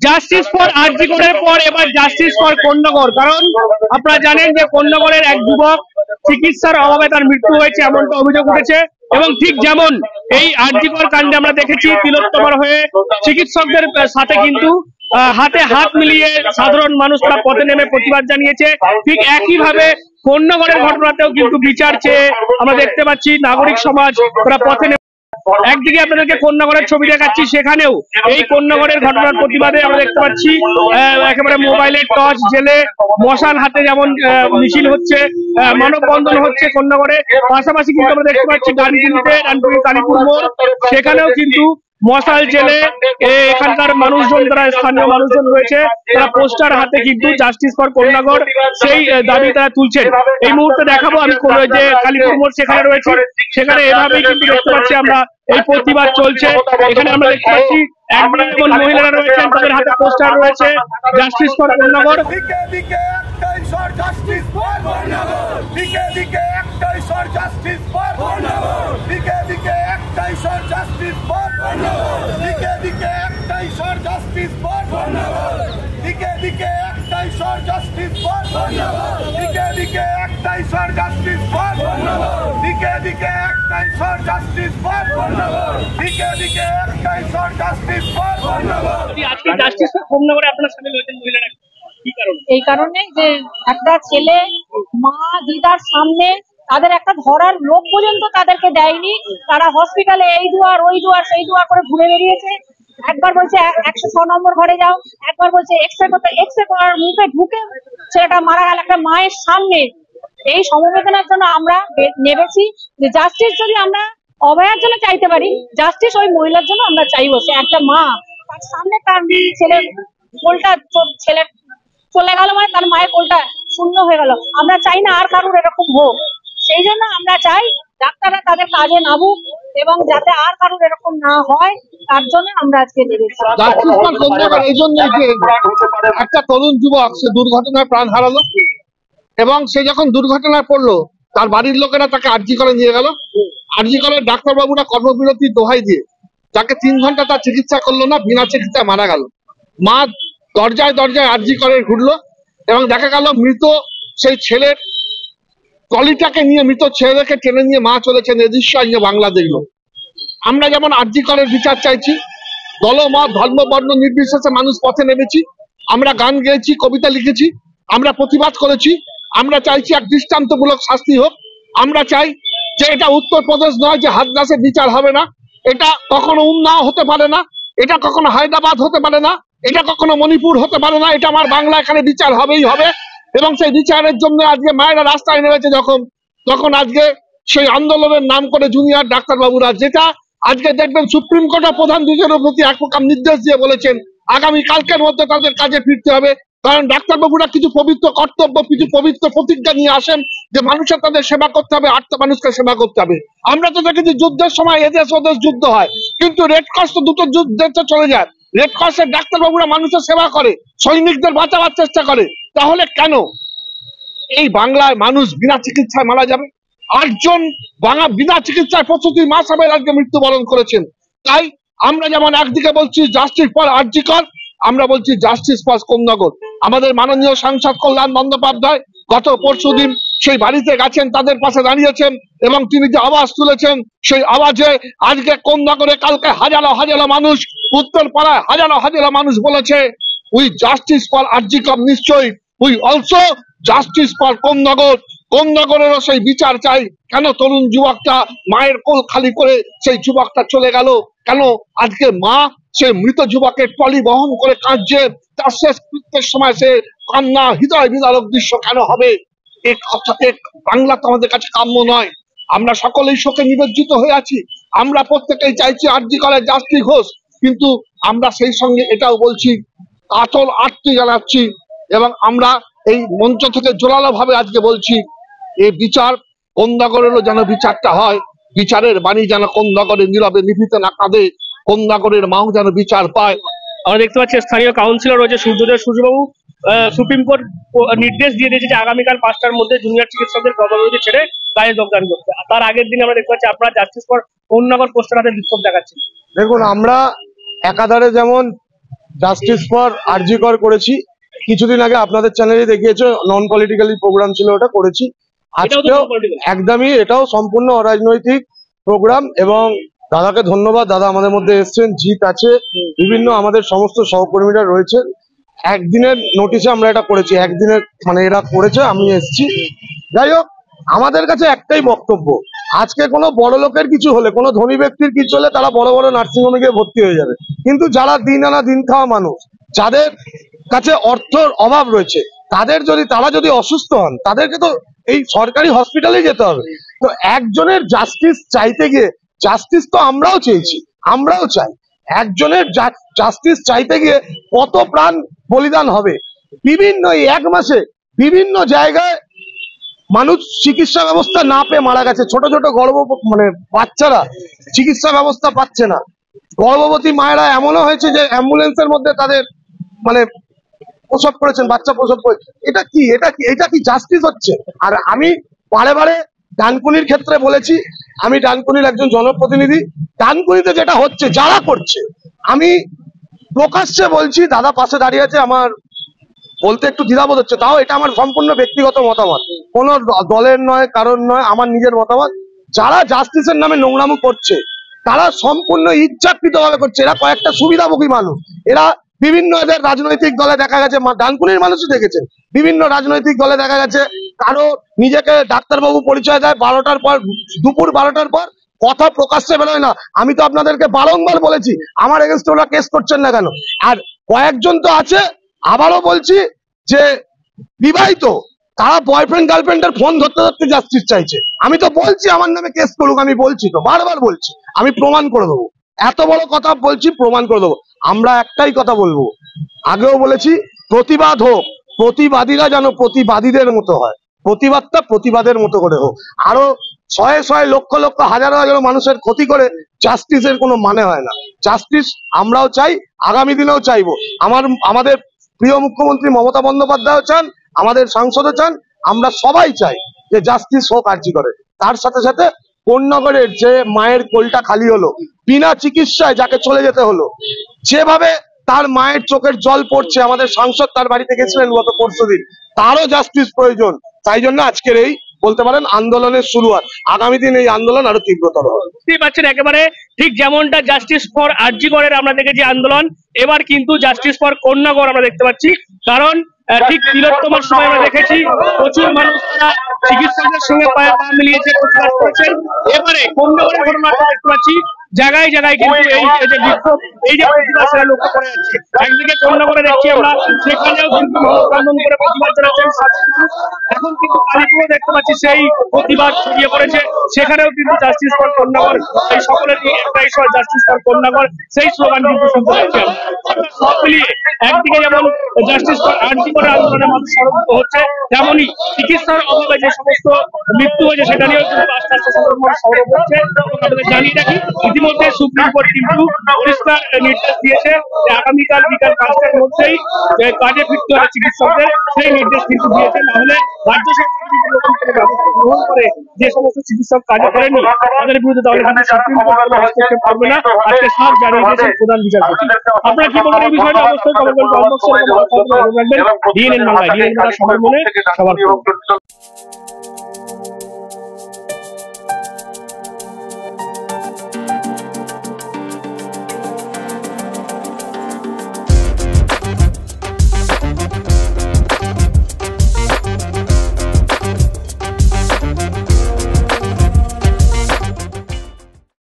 Justice for আরজি করের পর এবার জাস্টিস ফর কোন্নগর। কারণ আপনারা জানেন যে কোন্নগরের এক যুবক চিকিৎসার অভাবে তার মৃত্যু হয়েছে, এমনটা অভিযোগ উঠেছে। এবং ঠিক যেমন এই আরজি কর কাণ্ডে আমরা দেখেছি তিলোত্তমার হয়ে চিকিৎসকদের সাথে কিন্তু হাতে হাত মিলিয়ে সাধারণ মানুষ তারা পথে নেমে প্রতিবাদ জানিয়েছে, ঠিক একইভাবে কোন্নগরের ঘটনাতেও কিন্তু বিচার চেয়ে আমরা দেখতে পাচ্ছি নাগরিক সমাজ তারা পথে নেমে। একদিকে আপনাদেরকে কোন্নগরের ছবি দেখাচ্ছি, সেখানেও এই কোন্নগরের ঘটনার প্রতিবাদে আমরা দেখতে পাচ্ছি একেবারে মোবাইলের টর্চ জেলে মশাল হাতে যেমন মিছিল হচ্ছে, মানববন্ধন হচ্ছে কোন্নগরে। পাশাপাশি কিন্তু আমরা দেখতে পাচ্ছি ডানকুনিতে, ডানকুনি কালীপুর মোড়, সেখানেও কিন্তু মশাল জেলে এখানকার মানুষজন, তারা স্থানীয় মানুষজন রয়েছে, তারা পোস্টার হাতে কিন্তু জাস্টিস ফর কোন্নগর সেই দাবি তারা তুলছেন। এই মুহূর্তে দেখাবো আমি যে কালীপুর মোড় সেখানে রয়েছে, সেখানে এভাবেই কিন্তু দেখতে পাচ্ছি আমরা এই প্রতিবাদ চলছে। এখানে আমরা দেখতে পাচ্ছি একদিকে যেমন মহিলারা রয়েছেন, তাদের হাতে পোস্টার রয়েছে জাস্টিস ফর কোন্নগর। এই কারণে যে একটা ছেলে মা দিদার সামনে তাদের একটা ধরার লোক পর্যন্ত তাদেরকে দেয়নি, তারা হসপিটালে এই দুয়ার ওই দুয়ার সেই দুয়ার করে ঘুরে বেরিয়েছে। একবার বলছে 106 নম্বর ঘরে যাও, একবার বলছে এক্সরে করতে, এক্সরে করার মুখে ঢুকে ছেলেটা মারা গেল একটা মায়ের সামনে। এই সমবেদনার জন্য আমরা নেমেছি যে জাস্টিস যদি আমরা অভয়ার জন্য চাইতে পারি, জাস্টিস ওই মহিলার জন্য আমরা চাইবো। সে একটা মা, তার সামনে তার ছেলে কোলটা ছেলে চলে গেল, মানে তার মায়ের কোলটা শূন্য হয়ে গেল। আমরা চাই না আর কারোর এরকম হোক, সেই জন্য আমরা চাই ডাক্তাররা তাদের কাজে নামুক এবং যাতে আর কারোর এরকম না হয়, তার জন্য আমরা আজকে নেমেছি। এই জন্য একটা তরুণ যুবক সে দুর্ঘটনায় প্রাণ হারালো এবং সে যখন দুর্ঘটনায় পড়লো তার বাড়ির লোকেরা তাকে আরজি করে নিয়ে গেল। আরজি করে ডাক্তারবাবুরা কর্মবিরতির দোহাই দিয়ে যাকে 3 ঘন্টা তার চিকিৎসা করলো না, বিনা চিকিৎসায় মারা গেল। মা দরজায় দরজায় আরজি করে ঘুরলো এবং দেখা গেল মৃত সেই ছেলের ট্রলিটাকে নিয়ে, মৃত ছেলেকে টেনে নিয়ে মা চলেছেন। এ দৃশ্য আজকে বাংলা দেখলো। আমরা যেমন আরজি করের বিচার চাইছি, দলমত ধর্ম বর্ণ নির্বিশেষে মানুষ পথে নেমেছি, আমরা গান গেয়েছি, কবিতা লিখেছি, আমরা প্রতিবাদ করেছি। আমরা চাইছি এক দৃষ্টান্তমূলক শাস্তি হোক। আমরা চাই যে এটা উত্তরপ্রদেশ নয় যে হাথরাসে বিচার হবে না, এটা কখনো উন্নাও হতে পারে না, এটা কখনো হায়দ্রাবাদ হতে পারে না, এটা কখনো মণিপুর হতে পারে না, এটা আমার বাংলা, এখানে বিচার হবেই হবে। এবং সেই বিচারের জন্য আজকে মায়েরা রাস্তায় নেমেছে তখন আজকে সেই আন্দোলনের নাম করে জুনিয়র ডাক্তারবাবুরা, যেটা আজকে দেখবেন সুপ্রিম কোর্টের প্রধান বিচারপতি এক প্রকার নির্দেশ দিয়ে বলেছেন আগামী কালকের মধ্যে তাদের কাজে ফিরতে হবে। কারণ ডাক্তারবাবুরা কিছু পবিত্র কর্তব্য, কিছু পবিত্র প্রতিজ্ঞা নিয়ে আসেন যে মানুষের তাদের সেবা করতে হবে, আটটা মানুষকে সেবা করতে হবে। আমরা তো দেখেছি যুদ্ধের সময় এদেশ ওদেশ যুদ্ধ হয়, কিন্তু রেড ক্রস তো দুটো যুদ্ধে চলে যায়। রেড ক্রসের ডাক্তারবাবুরা মানুষের সেবা করে, সৈনিকদের বাঁচাবার চেষ্টা করে। তাহলে কেন এই বাংলায় মানুষ বিনা চিকিৎসায় মারা যাবে? 8 জন বিনা চিকিৎসায় 65 মাস হবে আজকে মৃত্যুবরণ করেছেন। তাই আমরা যেমন একদিকে বলছি জাস্টিস ফর আরজি কর, আমরা বলছি জাস্টিস ফর কোন্নগর। আমাদের মাননীয় সাংসদ কল্যাণ বন্দ্যোপাধ্যায় গত পরশুদিন সেই বাড়িতে গেছেন, তাদের পাশে দাঁড়িয়েছেন এবং তিনি যে আওয়াজ তুলেছেন সেই আওয়াজে আজকে কোন্নগরে কালকে হাজারো হাজারো মানুষ, উত্তরপাড়ায় হাজারো হাজারো মানুষ বলেছে we justice for RG Kar, নিশ্চয়ই we also justice for Konnagar. কোন্নগরেরও সেই বিচার চাই। কেন তরুণ যুবকটা মায়ের কোল খালি করে সেই যুবকটা চলে গেল? কেন আজকে মা সে মৃত যুবকের ট্রলি বহন করে কাঁদছে? তার শেষ কৃত্যের সময় সে কান্না হৃদয় বিদারক দৃশ্য কেন হবে? বাংলা তো আমাদের কাছে কাম্য নয়। আমরা সকলেই শোকে নিমজ্জিত হয়ে আছি। আমরা প্রত্যেকেই চাইছি আরজি করে জাস্টিস হোক, কিন্তু আমরা সেই সঙ্গে এটাও বলছি, কাতর আর্তি জানাচ্ছি এবং আমরা এই মঞ্চ থেকে জোরালো ভাবে আজকে বলছি এই বিচার কোন্নগরেরও যেন বিচারটা হয়, বিচারের বাণী যেন কোন্নগরে নীরবে নিভৃতে না কাঁদে, কোন্নগরের মাও যেন বিচার পায়। আমরা দেখতে পাচ্ছি স্থানীয় কাউন্সিলর রয়েছে সূর্যদেব সূর্যবাবু। সুপ্রিম কোর্ট নির্দেশ দিয়ে দিয়েছে যে আগামীকাল 5টার মধ্যে জুনিয়র চিকিৎসকদের কর্মবিরতি ছেড়ে কাজে যোগদান করতে। তার আগের দিন আমরা দেখতে পাচ্ছি আপনারা জাস্টিস ফর কোন্নগর পোস্টার হাতে বিক্ষোভ দেখাচ্ছেন। দেখুন, আমরা একাধারে যেমন জাস্টিস ফর আরজি কর করেছি, কিছুদিন আগে আপনাদের চ্যানেলে দেখিয়েছে নন পলিটিক্যালি প্রোগ্রাম ছিল, ওটা করেছি। আজকেও একদমই এটাও সম্পূর্ণ অরাজনৈতিক প্রোগ্রাম। এবং দাদাকে ধন্যবাদ, দাদা আমাদের মধ্যে এসছেন, জিৎ আছে, বিভিন্ন আমাদের সমস্ত সহকর্মীরা রয়েছে। একদিনের নোটিশে আমরা এটা করেছি, একদিনের মানে এরা করেছে, আমি এসছি। যাই হোক, আমাদের কাছে একটাই বক্তব্য, আজকে কোনো বড় লোকের কিছু হলে, কোনো ধনী ব্যক্তির কিছু হলে তারা বড় বড় নার্সিংহোমে গিয়ে ভর্তি হয়ে যাবে, কিন্তু যারা দিন আনা দিন খাওয়া মানুষ, যাদের কাছে অর্থের অভাব রয়েছে, তারা যদি অসুস্থ হন, তাদেরকে তো এই সরকারি হসপিটালেই যেতে হবে। তো একজনের জাস্টিস চাইতে গিয়ে, জাস্টিস তো আমরাও চেয়েছি, আমরাও চাই, একজনের জাস্টিস চাইতে গিয়ে কত প্রাণ বলিদান হবে। বিভিন্ন এই এক মাসে বিভিন্ন জায়গায় মানুষ চিকিৎসা ব্যবস্থা না পেয়ে মারা গেছে। ছোট ছোট বাচ্চারা চিকিৎসা ব্যবস্থা পাচ্ছে না। গর্ভবতী মায়েরা এমনও হয়েছে যে অ্যাম্বুলেন্সের মধ্যে তাদের প্রসব করেছেন, বাচ্চা প্রসব করেছে। এটা কি জাস্টিস হচ্ছে? আর আমি বারে বারে ডানকুনির ক্ষেত্রে বলেছি, আমি ডানকুনির একজন জনপ্রতিনিধি। ডানকুনিতে যেটা হচ্ছে, যারা করছে, আমি প্রকাশ্যে বলছি, দাদা পাশে দাঁড়িয়ে আছে, আমার বলতে একটু দ্বিধাবোধ হচ্ছে, তাও এটা আমার সম্পূর্ণ ব্যক্তিগত মতামত, কোনো দলের নয়, কারণ নয়, আমার নিজের মতামত। যারা জাস্টিসের নামে নোংরামো করছে, তারা সম্পূর্ণ ইচ্ছাকৃত ভাবে করছে। এরা কয়েকটা সুবিধাভোগী মানুষ, এরা বিভিন্ন এদের রাজনৈতিক দলে দেখা গেছে, ডানকুনির মানুষই দেখেছেন, বিভিন্ন রাজনৈতিক দলে দেখা গেছে কারো নিজেকে ডাক্তারবাবু পরিচয় দেয় 12টার পর, দুপুর 12টার পর কথা প্রকাশ্যে বেরোয় না। আমি তো আপনাদেরকে বারংবার বলেছি, আমার এগেনস্টে ওরা কেস করছেন না কেন? আর কয়েকজন তো আছে, আবারও বলছি, যে বিবাহিত, তারা বয়ফ্রেন্ড গার্লফ্রেন্ডের ফোন ধরতে ধরতে জাস্টিস চাইছে। আমি তো বলছি আমার নামে কেস করুক, আমি বলছি তো, বারবার বলছি, আমি প্রমাণ করে দেবো, এত বড় কথা বলছি, প্রমাণ করে দেবো। আমরা একটাই কথা বলবো, আগেও বলেছি, প্রতিবাদ হোক, প্রতিবাদীরা যেন প্রতিবাদীদের মতো হয়, প্রতিবাদটা প্রতিবাদের মতো করে হোক। আরো শয়ে শয়ে লক্ষ লক্ষ হাজার হাজার মানুষের ক্ষতি করে জাস্টিসের কোনো মানে হয় না। জাস্টিস আমরাও চাই, আগামী দিনেও চাইবো। আমাদের প্রিয় মুখ্যমন্ত্রী মমতা বন্দ্যোপাধ্যায় চান, আমাদের সাংসদও চান, আমরা সবাই চাই যে জাস্টিস হোক আরজি করে। তার সাথে সাথে কোন্নগরের যে মায়ের কোলটা খালি হলো, বিনা চিকিৎসায় যাকে চলে যেতে হলো, যেভাবে তার মায়ের চোখের জল পড়ছে, আমাদের সাংসদ তার বাড়িতে গেছিলেন গত পরশুদিন, তারও জাস্টিস প্রয়োজন। তাই জন্য আজকের এই বলতে পারেন আন্দোলনের শুরুয়াত। আগামী দিন এই আন্দোলন আরো তীব্রতর হবে। বুঝতেই পারছেন, একেবারে ঠিক যেমনটা জাস্টিস ফর আরজি করের আমরা দেখেছি আন্দোলন, এবার কিন্তু জাস্টিস ফর কন্যাগর আমরা দেখতে পাচ্ছি। কারণ ঠিক তিলোত্তমার সময় আমরা দেখেছি প্রচুর মানুষ তারা চিকিৎসকদের সঙ্গে পায়ে পা মিলিয়েছে, প্রতিবাদ করেছেন। এবারে কন্যাগরের ঘটনা দেখতে পাচ্ছি, জায়গায় জায়গায় কিন্তু এই যে বিক্ষোভ, এই যে প্রতিবাদ, সেটা লক্ষ্য করা যাচ্ছে। একদিকে কন্যাগরে দেখছি আমরা, সেখানেও কিন্তু মানববন্ধন করে প্রতিবাদ জানাচ্ছেন। এখন কিন্তু কালীপুরে দেখতে পাচ্ছি সেই প্রতিবাদ ছড়িয়ে পড়েছে, সেখানেও কিন্তু জাস্টিস ফর কন্যাগর, এই সকলের একটাই সময় জাস্টিস ফর কন্যাগর, সেই স্লোগান কিন্তু শুনতে পাচ্ছি। সব মিলিয়ে একদিকে যেমন জাস্টিস ফর আরজি করে আন্দোলনের মানুষ স্মরণিত হচ্ছে, তেমনই চিকিৎসার অভাবে যে সমস্ত মৃত্যু হয়েছে সেটা নিয়েও কিন্তু আস্তে আস্তে সাধারণ মানুষ সরব হচ্ছে। আপনাদের জানিয়ে রাখি, ইতিমধ্যে সুপ্রিম কোর্ট কিন্তু পরিষ্কার নির্দেশ দিয়েছে যে আগামীকাল বিকাল 5টার মধ্যেই কাজে ফিরতে হবে চিকিৎসকদের, সেই নির্দেশ কিন্তু দিয়েছে। নাহলে রাজ্য সরকার যদি নতুন করে ব্যবস্থা গ্রহণ করে, যে সমস্ত চিকিৎসক কাজে করেনি তাদের বিরুদ্ধে, তাহলে কিন্তু সুপ্রিম কোর্ট হস্তক্ষেপ করবে না, আজকে সাফ জানিয়ে দিয়েছেন প্রধান বিচারপতি। আপনারা কি বলেন এই বিষয়টা? অবশ্যই কমেন্ট করে জানাবেন। ডিএনএন বাংলা, ডিএনএন বাংলা সবার মনে, সবার